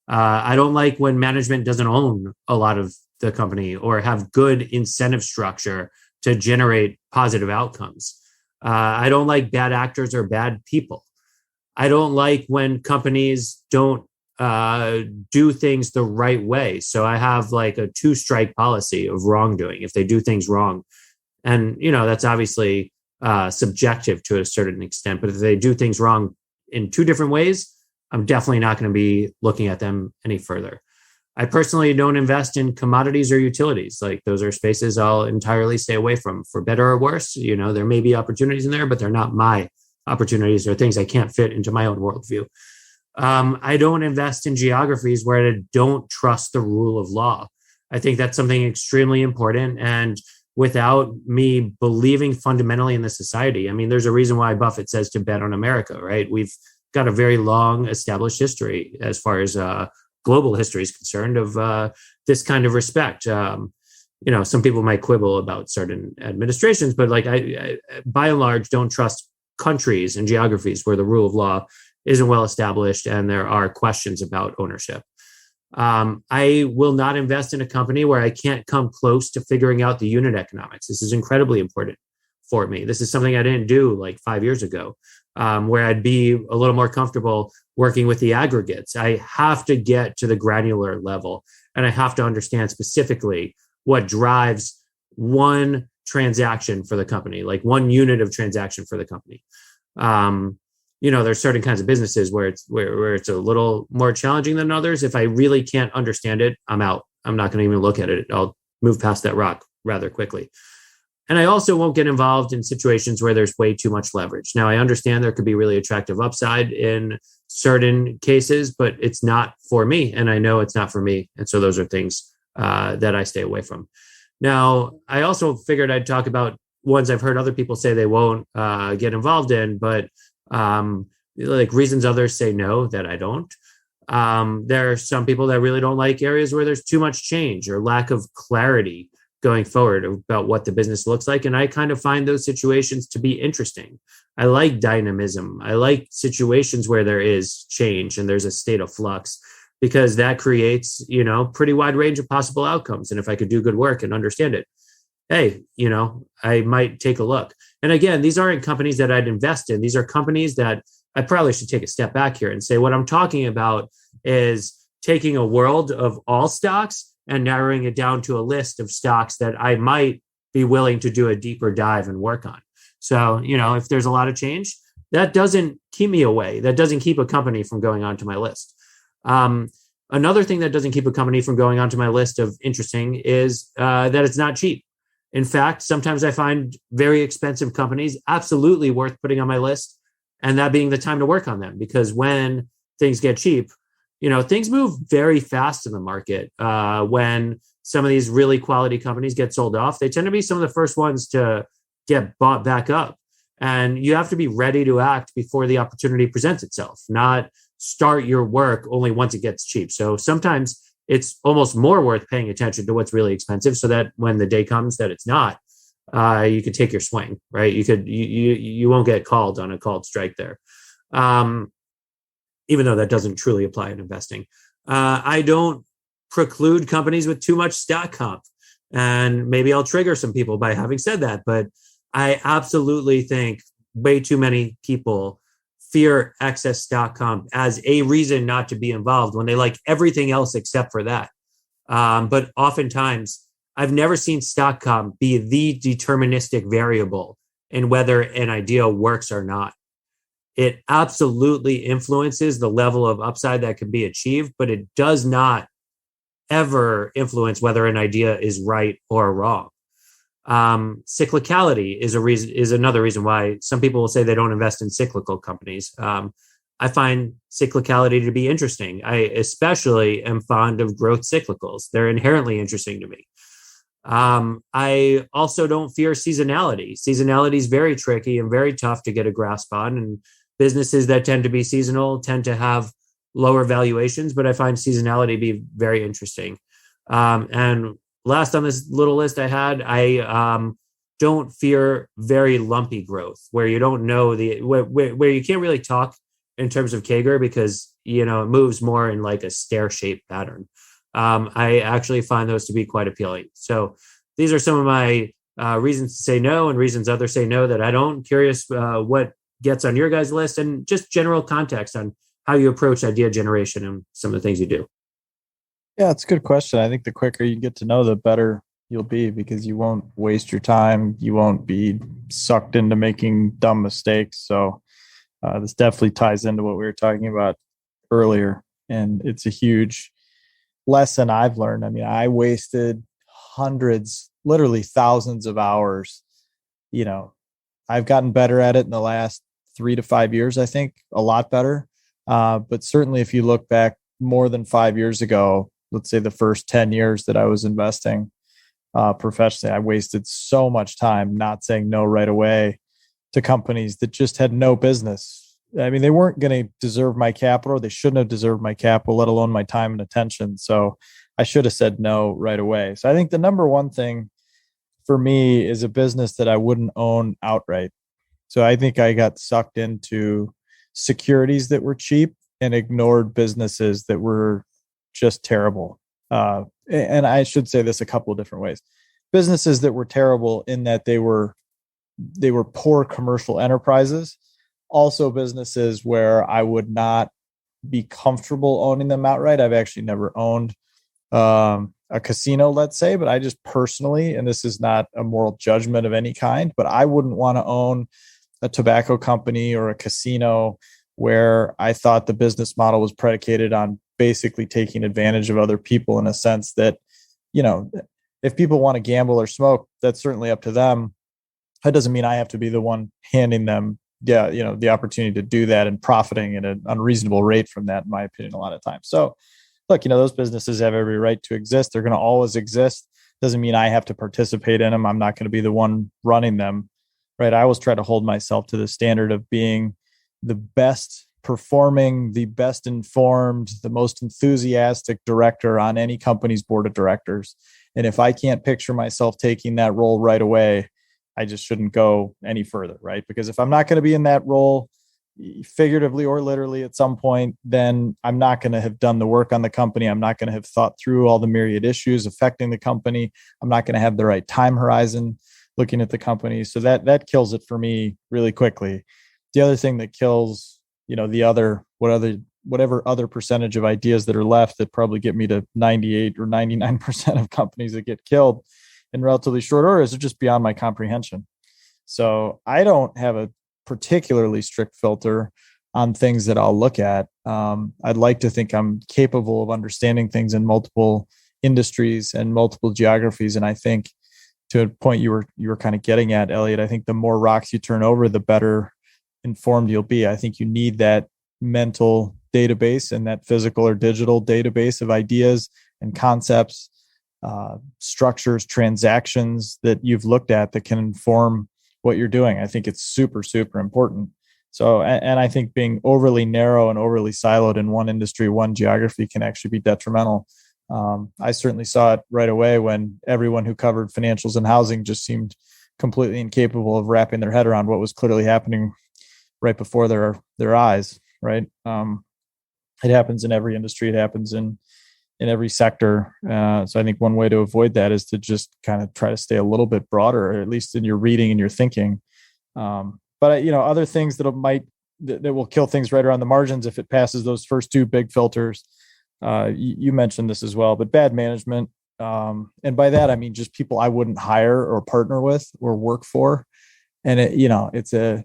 I don't like when management doesn't own a lot of the company or have good incentive structure to generate positive outcomes. I don't like bad actors or bad people. I don't like when companies don't do things the right way. So I have like a 2-strike policy of wrongdoing if they do things wrong. And, that's obviously subjective to a certain extent. But if they do things wrong in 2 different ways, I'm definitely not going to be looking at them any further. I personally don't invest in commodities or utilities. Like, those are spaces I'll entirely stay away from, for better or worse. There may be opportunities in there, but they're not my opportunities or things I can't fit into my own worldview. I don't invest in geographies where I don't trust the rule of law. I think that's something extremely important. And without me believing fundamentally in the society, there's a reason why Buffett says to bet on America, right? We've got a very long established history as far as global history is concerned of this kind of respect. Some people might quibble about certain administrations, but I by and large don't trust countries and geographies where the rule of law isn't well established and there are questions about ownership. I will not invest in a company where I can't come close to figuring out the unit economics. This is incredibly important for me. This is something I didn't do like 5 years ago, where I'd be a little more comfortable working with the aggregates. I have to get to the granular level, and I have to understand specifically what drives one transaction for the company, like one unit of transaction for the company. There's certain kinds of businesses where it's a little more challenging than others. If I really can't understand it, I'm out. I'm not going to even look at it. I'll move past that rock rather quickly. And I also won't get involved in situations where there's way too much leverage. Now, I understand there could be really attractive upside in certain cases, but it's not for me. And I know it's not for me. And so those are things that I stay away from. Now, I also figured I'd talk about ones I've heard other people say they won't get involved in, but like reasons others say no that I don't. There are some people that really don't like areas where there's too much change or lack of clarity going forward about what the business looks like. And I kind of find those situations to be interesting. I like dynamism. I like situations where there is change and there's a state of flux, because that creates, pretty wide range of possible outcomes. And if I could do good work and understand it, hey, I might take a look. And again, these aren't companies that I'd invest in. These are companies that I probably should take a step back here and say, what I'm talking about is taking a world of all stocks and narrowing it down to a list of stocks that I might be willing to do a deeper dive and work on. So, if there's a lot of change, that doesn't keep me away. That doesn't keep a company from going onto my list. Another thing that doesn't keep a company from going onto my list of interesting is that it's not cheap. In fact, sometimes I find very expensive companies absolutely worth putting on my list, and that being the time to work on them. Because when things get cheap, things move very fast in the market. When some of these really quality companies get sold off, they tend to be some of the first ones to get bought back up. And you have to be ready to act before the opportunity presents itself, not start your work only once it gets cheap. So sometimes it's almost more worth paying attention to what's really expensive, so that when the day comes that it's not, you could take your swing, right? You won't get called on a called strike there. Even though that doesn't truly apply in investing. I don't preclude companies with too much stock comp. And maybe I'll trigger some people by having said that, but I absolutely think way too many people fear excess stock comp as a reason not to be involved when they like everything else except for that. But oftentimes, I've never seen stock comp be the deterministic variable in whether an idea works or not. It absolutely influences the level of upside that can be achieved, but it does not ever influence whether an idea is right or wrong. Cyclicality is another reason why some people will say they don't invest in cyclical companies. I find cyclicality to be interesting. I especially am fond of growth cyclicals. They're inherently interesting to me. I also don't fear seasonality. Seasonality is very tricky and very tough to get a grasp on, and businesses that tend to be seasonal tend to have lower valuations, but I find seasonality to be very interesting. And last on this little list I had, I don't fear very lumpy growth, where you don't know where you can't really talk in terms of CAGR because, it moves more in like a stair-shaped pattern. I actually find those to be quite appealing. So these are some of my reasons to say no and reasons others say no that I don't. Curious what gets on your guys' list and just general context on how you approach idea generation and some of the things you do. Yeah, it's a good question. I think the quicker you get to know, the better you'll be, because you won't waste your time. You won't be sucked into making dumb mistakes. So this definitely ties into what we were talking about earlier. And it's a huge lesson I've learned. I mean, I wasted hundreds, literally thousands of hours. I've gotten better at it in the last 3 to 5 years, I think, a lot better. But certainly if you look back more than 5 years ago, let's say the first 10 years that I was investing professionally, I wasted so much time not saying no right away to companies that just had no business. I mean, they weren't going to deserve my capital, or they shouldn't have deserved my capital, let alone my time and attention. So I should have said no right away. So I think the number one thing for me is a business that I wouldn't own outright. So I think I got sucked into securities that were cheap and ignored businesses that were just terrible. And I should say this a couple of different ways. Businesses that were terrible in that they were poor commercial enterprises. Also businesses where I would not be comfortable owning them outright. I've actually never owned a casino, let's say, but I just personally, and this is not a moral judgment of any kind, but I wouldn't want to own a tobacco company or a casino where I thought the business model was predicated on basically taking advantage of other people, in a sense that, if people want to gamble or smoke, that's certainly up to them. That doesn't mean I have to be the one handing them, the opportunity to do that and profiting at an unreasonable rate from that, in my opinion, a lot of times. So look, those businesses have every right to exist. They're going to always exist. Doesn't mean I have to participate in them. I'm not going to be the one running them, right? I always try to hold myself to the standard of being the best performing, the best informed, the most enthusiastic director on any company's board of directors. And if I can't picture myself taking that role right away, I just shouldn't go any further, right? Because if I'm not going to be in that role, figuratively or literally at some point, then I'm not going to have done the work on the company. I'm not going to have thought through all the myriad issues affecting the company. I'm not going to have the right time horizon looking at the company. So that kills it for me really quickly. The other thing that kills, whatever other percentage of ideas that are left that probably get me to 98 or 99% of companies that get killed in relatively short order is just beyond my comprehension. So I don't have a particularly strict filter on things that I'll look at. I'd like to think I'm capable of understanding things in multiple industries and multiple geographies. And I think, to a point you were kind of getting at, Elliot, I think the more rocks you turn over, the better informed you'll be. I think you need that mental database and that physical or digital database of ideas and concepts, structures, transactions that you've looked at that can inform what you're doing. I think it's super, super important. So, and I think being overly narrow and overly siloed in one industry, one geography can actually be detrimental. I certainly saw it right away when everyone who covered financials and housing just seemed completely incapable of wrapping their head around what was clearly happening right before their eyes. Right. It happens in every industry. It happens in every sector. So I think one way to avoid that is to just kind of try to stay a little bit broader, or at least in your reading and your thinking. But other things that will kill things right around the margins if it passes those first two big filters. You mentioned this as well, but bad management. And by that, I mean just people I wouldn't hire or partner with or work for. And it's a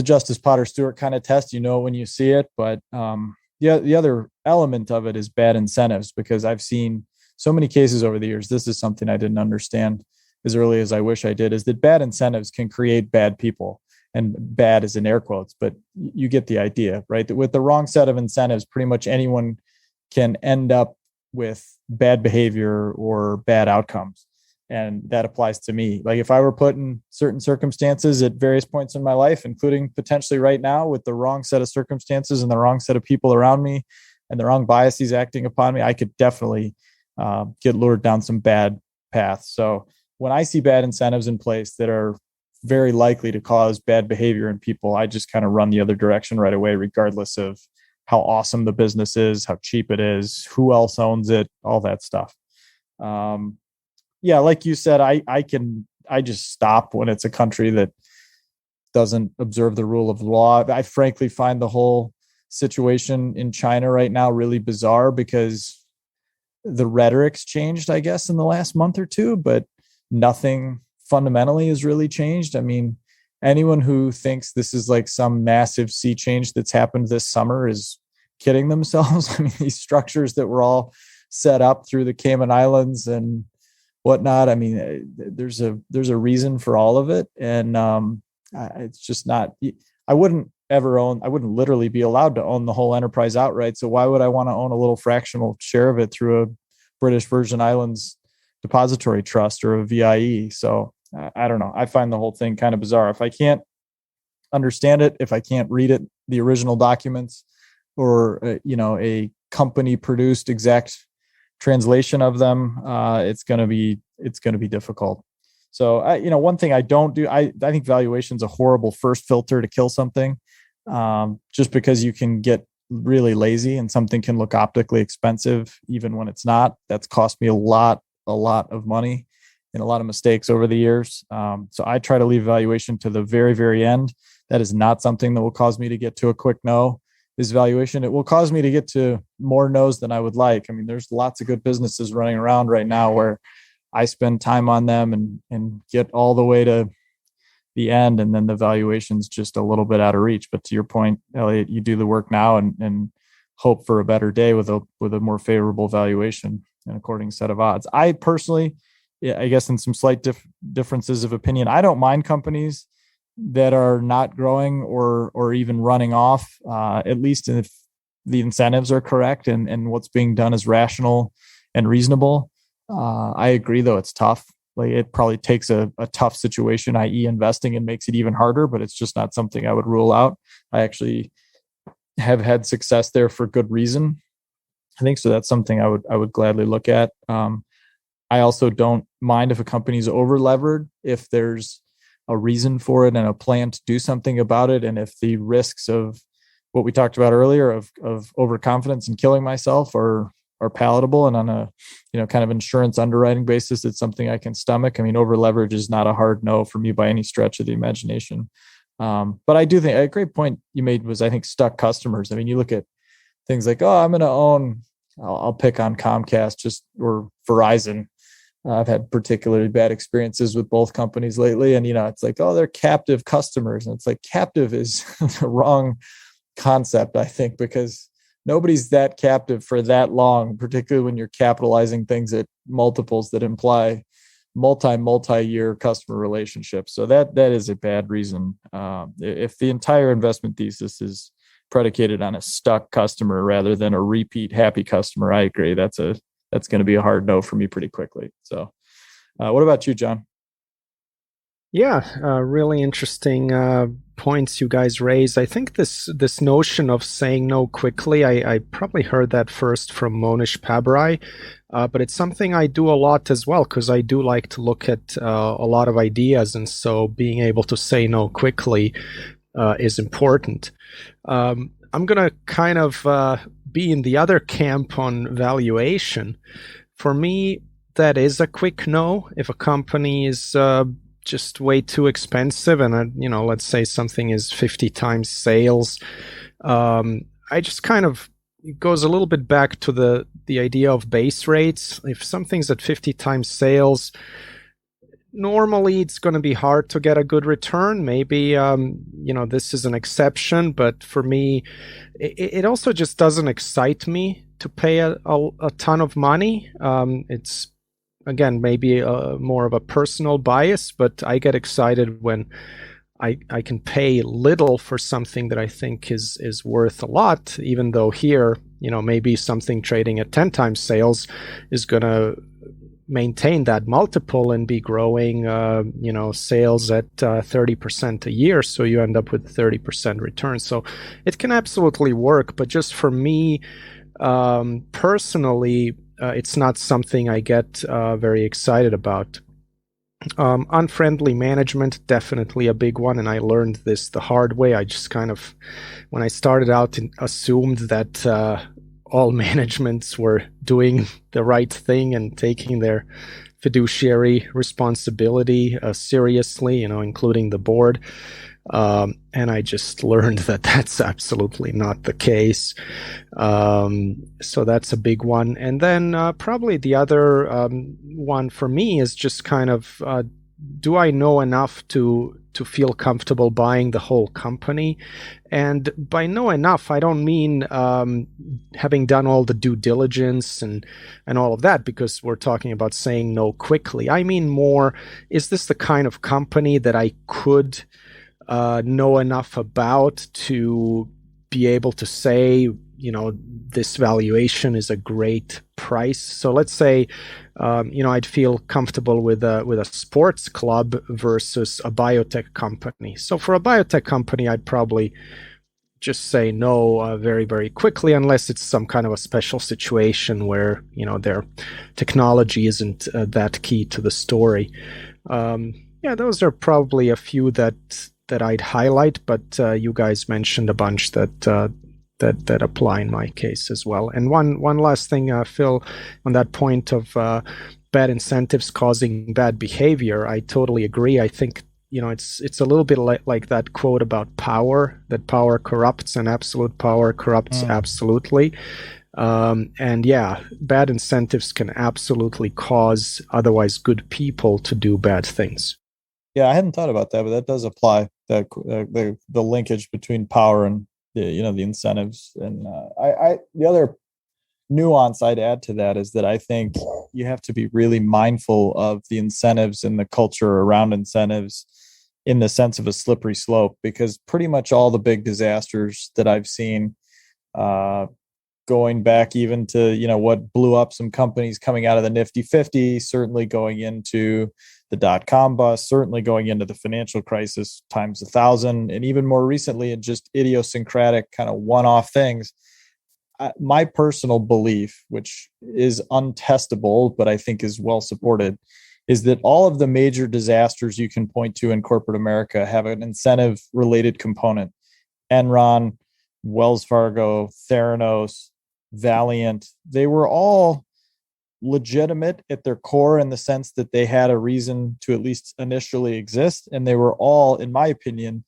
Justice Potter Stewart kind of test, when you see it. But the other element of it is bad incentives, because I've seen so many cases over the years. This is something I didn't understand as early as I wish I did, is that bad incentives can create bad people, and bad is in air quotes, but you get the idea, right? That with the wrong set of incentives, pretty much anyone can end up with bad behavior or bad outcomes. And that applies to me. Like if I were put in certain circumstances at various points in my life, including potentially right now, with the wrong set of circumstances and the wrong set of people around me and the wrong biases acting upon me, I could definitely get lured down some bad paths. So when I see bad incentives in place that are very likely to cause bad behavior in people, I just kind of run the other direction right away, regardless of how awesome the business is, how cheap it is, who else owns it, all that stuff. Like you said, I just stop when it's a country that doesn't observe the rule of law. I frankly find the whole situation in China right now really bizarre, because the rhetoric's changed, I guess, in the last month or two, but nothing fundamentally has really changed. I mean, anyone who thinks this is like some massive sea change that's happened this summer is kidding themselves. I mean, these structures that were all set up through the Cayman Islands and whatnot, I mean, there's a reason for all of it. And it's just not, I wouldn't literally be allowed to own the whole enterprise outright. So why would I want to own a little fractional share of it through a British Virgin Islands depository trust or a VIE? So I don't know. I find the whole thing kind of bizarre. If I can't understand it, if I can't read it, the original documents, or a company produced exact translation of them, it's going to be difficult. So one thing I don't do, I think valuation is a horrible first filter to kill something, just because you can get really lazy and something can look optically expensive even when it's not. That's cost me a lot of money and a lot of mistakes over the years. So I try to leave valuation to the very, very end. That is not something that will cause me to get to a quick no. Is valuation. It will cause me to get to more no's than I would like. I mean, there's lots of good businesses running around right now where I spend time on them and get all the way to the end, and then the valuation's just a little bit out of reach. But to your point, Elliot, you do the work now and hope for a better day with a more favorable valuation and according set of odds. I personally, I guess in some slight differences of opinion, I don't mind companies that are not growing or even running off, at least if the incentives are correct and what's being done is rational and reasonable. I agree, though, it's tough. Like it probably takes a tough situation, i.e. investing, and makes it even harder, but it's just not something I would rule out. I actually have had success there for good reason, I think. So that's something I would gladly look at. I also don't mind if a company's over levered, if there's a reason for it and a plan to do something about it. And if the risks of what we talked about earlier of overconfidence and killing myself are palatable, and on a kind of insurance underwriting basis, it's something I can stomach. I mean, over leverage is not a hard no for me by any stretch of the imagination. But I do think a great point you made was, I think, stuck customers. I mean, you look at things like, I'm going to own, I'll pick on Comcast or Verizon. I've had particularly bad experiences with both companies lately. And, it's like, they're captive customers. And it's like, captive is the wrong concept, I think, because nobody's that captive for that long, particularly when you're capitalizing things at multiples that imply multi-year customer relationships. So that is a bad reason. If the entire investment thesis is predicated on a stuck customer rather than a repeat happy customer, I agree. That's going to be a hard no for me pretty quickly. So what about you, John? Yeah, really interesting points you guys raised. I think this notion of saying no quickly, I probably heard that first from Monish Pabrai, but it's something I do a lot as well, because I do like to look at a lot of ideas, and so being able to say no quickly is important. I'm going to kind of be in the other camp on valuation. For me, that is a quick no. If a company is just way too expensive, and let's say something is 50 times sales, I just kind of, it goes a little bit back to the idea of base rates. If something's at 50 times sales, normally it's going to be hard to get a good return. Maybe this is an exception, but for me, it also just doesn't excite me to pay a ton of money. It's, again, maybe more of a personal bias, but I get excited when I can pay little for something that I think is worth a lot, even though here, maybe something trading at 10 times sales is going to maintain that multiple and be growing, sales at 30% a year. So you end up with 30% return. So it can absolutely work. But just for me, personally, it's not something I get very excited about. Unfriendly management, definitely a big one, and I learned this the hard way. I just kind of, when I started out, assumed that all managements were doing the right thing and taking their fiduciary responsibility seriously, including the board. And I just learned that that's absolutely not the case. So that's a big one. And then probably the other one for me is just kind of, do I know enough to feel comfortable buying the whole company? And by know enough, I don't mean having done all the due diligence and all of that, because we're talking about saying no quickly. I mean more, is this the kind of company that I could know enough about to be able to say, this valuation is a great price. So let's say, I'd feel comfortable with a sports club versus a biotech company. So for a biotech company, I'd probably just say no very, very quickly, unless it's some kind of a special situation where, their technology isn't that key to the story. Those are probably a few that I'd highlight, but you guys mentioned a bunch that apply in my case as well. And one last thing, Phil, on that point of bad incentives causing bad behavior, I totally agree. I think it's a little bit like that quote about power, that power corrupts and absolute power corrupts absolutely. And bad incentives can absolutely cause otherwise good people to do bad things. Yeah, I hadn't thought about that, but that does apply. That the linkage between power and the incentives. And the other nuance I'd add to that is that I think you have to be really mindful of the incentives and the culture around incentives in the sense of a slippery slope, because pretty much all the big disasters that I've seen, going back even to what blew up some companies coming out of the Nifty 50, certainly going into the dot-com bust, certainly going into the financial crisis times 1,000, and even more recently in just idiosyncratic kind of one-off things. My personal belief, which is untestable, but I think is well supported, is that all of the major disasters you can point to in corporate America have an incentive-related component. Enron, Wells Fargo, Theranos, Valiant, they were all legitimate at their core in the sense that they had a reason to at least initially exist. And they were all, in my opinion,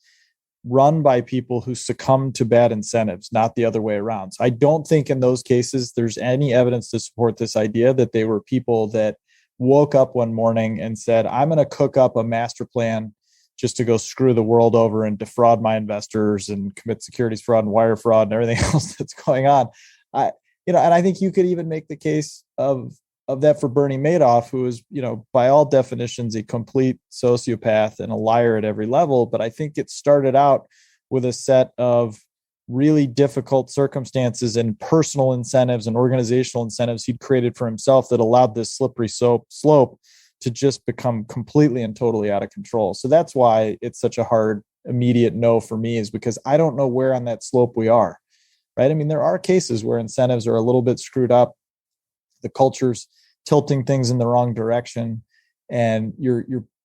run by people who succumbed to bad incentives, not the other way around. So I don't think in those cases there's any evidence to support this idea that they were people that woke up one morning and said, I'm going to cook up a master plan just to go screw the world over and defraud my investors and commit securities fraud and wire fraud and everything else that's going on. And I think you could even make the case of that for Bernie Madoff, who is, by all definitions, a complete sociopath and a liar at every level. But I think it started out with a set of really difficult circumstances and personal incentives and organizational incentives he'd created for himself that allowed this slippery slope to just become completely and totally out of control. So that's why it's such a hard immediate no for me is because I don't know where on that slope we are, right? I mean, there are cases where incentives are a little bit screwed up. The culture's tilting things in the wrong direction, and you're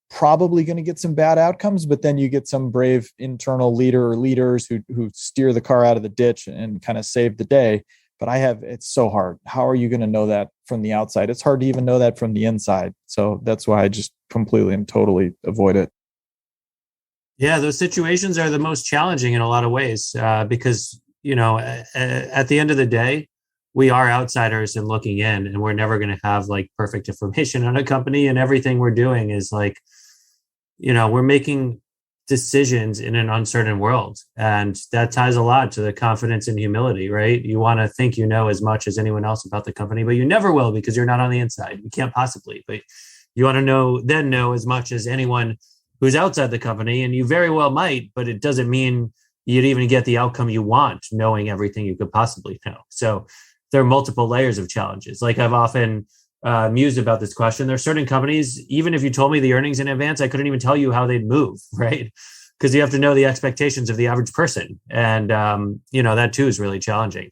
probably going to get some bad outcomes, but then you get some brave internal leader or leaders who steer the car out of the ditch and kind of save the day. But it's so hard. How are you going to know that from the outside? It's hard to even know that from the inside. So that's why I just completely and totally avoid it. Yeah, those situations are the most challenging in a lot of ways because, at the end of the day, we are outsiders and looking in, and we're never going to have like perfect information on a company, and everything we're doing is like, we're making decisions in an uncertain world. And that ties a lot to the confidence and humility, right? You want to think you know as much as anyone else about the company, but you never will because you're not on the inside. You can't possibly, but you want to know as much as anyone who's outside the company, and you very well might, but it doesn't mean you'd even get the outcome you want, knowing everything you could possibly know. So there are multiple layers of challenges. Like I've often mused about this question. There are certain companies, even if you told me the earnings in advance, I couldn't even tell you how they'd move, right? Because you have to know the expectations of the average person. And, that too is really challenging.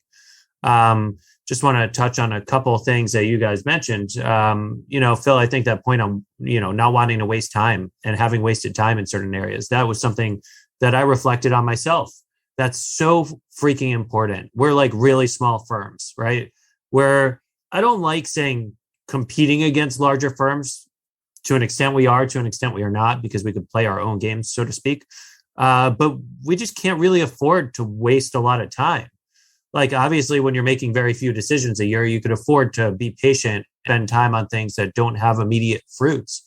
Just want to touch on a couple of things that you guys mentioned. Phil, I think that point on, not wanting to waste time and having wasted time in certain areas, that was something that I reflected on myself. That's so freaking important. We're like really small firms, right? Where I don't like saying competing against larger firms. To an extent we are, to an extent we are not, because we could play our own games, so to speak. But we just can't really afford to waste a lot of time. Like obviously when you're making very few decisions a year, you could afford to be patient, spend time on things that don't have immediate fruits.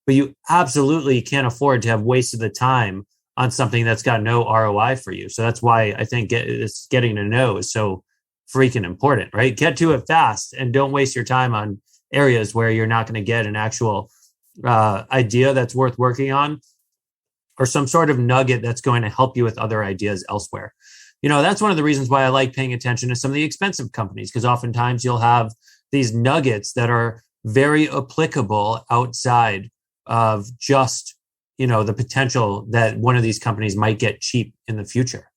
But you absolutely can't afford to have wasted the time on something that's got no ROI for you. So that's why I think getting to know is so freaking important, right? Get to it fast and don't waste your time on areas where you're not going to get an actual idea that's worth working on, or some sort of nugget that's going to help you with other ideas elsewhere. That's one of the reasons why I like paying attention to some of the expensive companies, because oftentimes you'll have these nuggets that are very applicable outside of just, the potential that one of these companies might get cheap in the future.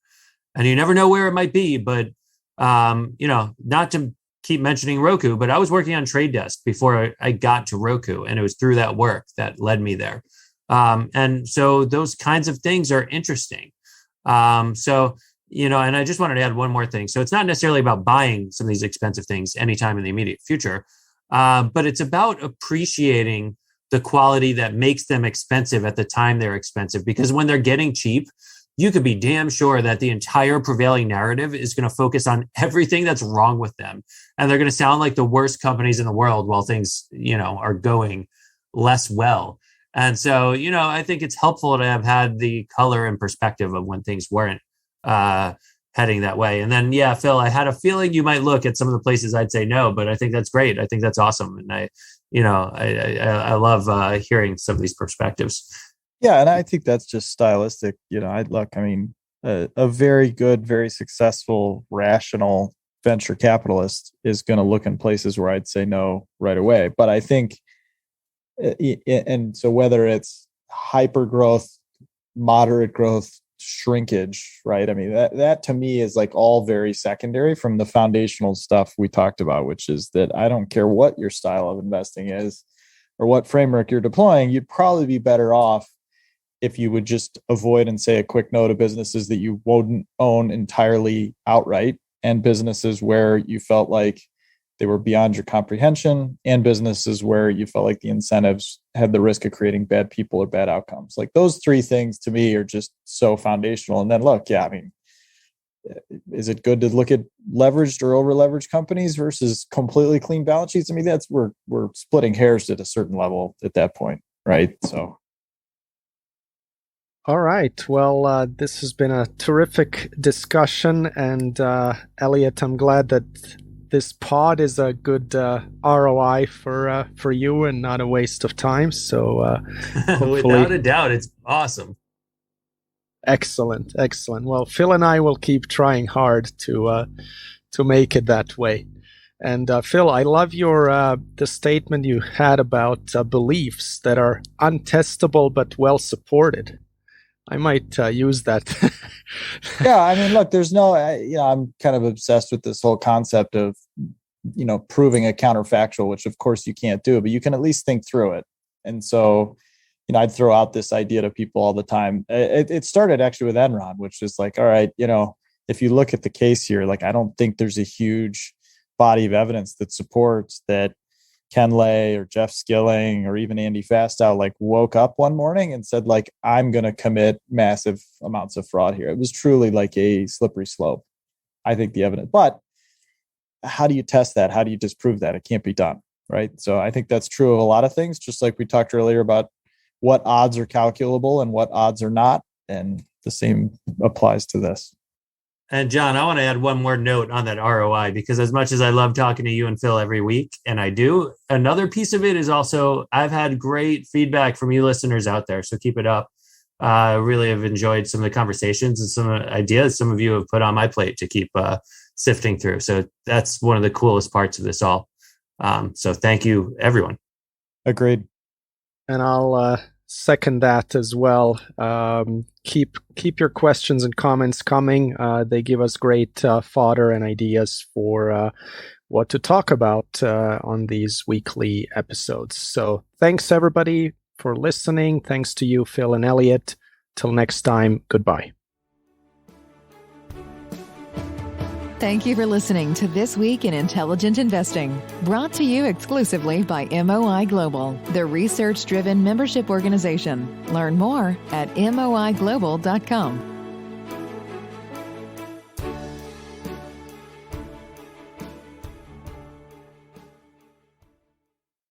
And you never know where it might be, but, not to keep mentioning Roku, but I was working on Trade Desk before I got to Roku, and it was through that work that led me there. And so those kinds of things are interesting. And I just wanted to add one more thing. So it's not necessarily about buying some of these expensive things anytime in the immediate future, but it's about appreciating the quality that makes them expensive at the time they're expensive. Because when they're getting cheap, you could be damn sure that the entire prevailing narrative is going to focus on everything that's wrong with them. And they're going to sound like the worst companies in the world while things, are going less well. And so, I think it's helpful to have had the color and perspective of when things weren't heading that way. And then, yeah, Phil, I had a feeling you might look at some of the places I'd say no, but I think that's great. I think that's awesome. And I love hearing some of these perspectives. Yeah. And I think that's just stylistic. A very good, very successful, rational venture capitalist is going to look in places where I'd say no right away. But I think, and so whether it's hyper growth, moderate growth, shrinkage, right? I mean, that to me is like all very secondary from the foundational stuff we talked about, which is that I don't care what your style of investing is or what framework you're deploying, you'd probably be better off if you would just avoid and say a quick no to businesses that you wouldn't own entirely outright, and businesses where you felt like they were beyond your comprehension, and businesses where you felt like the incentives had the risk of creating bad people or bad outcomes. Like those three things to me are just so foundational. And then look, is it good to look at leveraged or over leveraged companies versus completely clean balance sheets? I mean, we're splitting hairs at a certain level at that point, right? So. All right. Well, this has been a terrific discussion. And Elliot, I'm glad that this pod is a good ROI for you and not a waste of time. So without a doubt, it's awesome. Excellent. Well, Phil and I will keep trying hard to make it that way. And Phil, I love the statement you had about beliefs that are untestable but well supported. I might use that. Yeah, I mean, look, there's no, I'm kind of obsessed with this whole concept of, proving a counterfactual, which of course you can't do, but you can at least think through it. And so, I'd throw out this idea to people all the time. It started actually with Enron, which is like, all right, if you look at the case here, like, I don't think there's a huge body of evidence that supports that Ken Lay or Jeff Skilling or even Andy Fastow like woke up one morning and said, like, I'm going to commit massive amounts of fraud here. It was truly like a slippery slope, I think, the evidence. But how do you test that? How do you disprove that? It can't be done, right? So I think that's true of a lot of things, just like we talked earlier about what odds are calculable and what odds are not. And the same applies to this. And John, I want to add one more note on that ROI, because as much as I love talking to you and Phil every week, and I do, another piece of it is also, I've had great feedback from you listeners out there. So keep it up. I really have enjoyed some of the conversations and some ideas some of you have put on my plate to keep sifting through. So that's one of the coolest parts of this all. So thank you, everyone. Agreed. And I'll second that as well. Keep your questions and comments coming. They give us great fodder and ideas for what to talk about on these weekly episodes. So thanks everybody for listening. Thanks to you, Phil and Elliot. Till next time, goodbye. Thank you for listening to This Week in Intelligent Investing, brought to you exclusively by MOI Global, the research-driven membership organization. Learn more at moiglobal.com.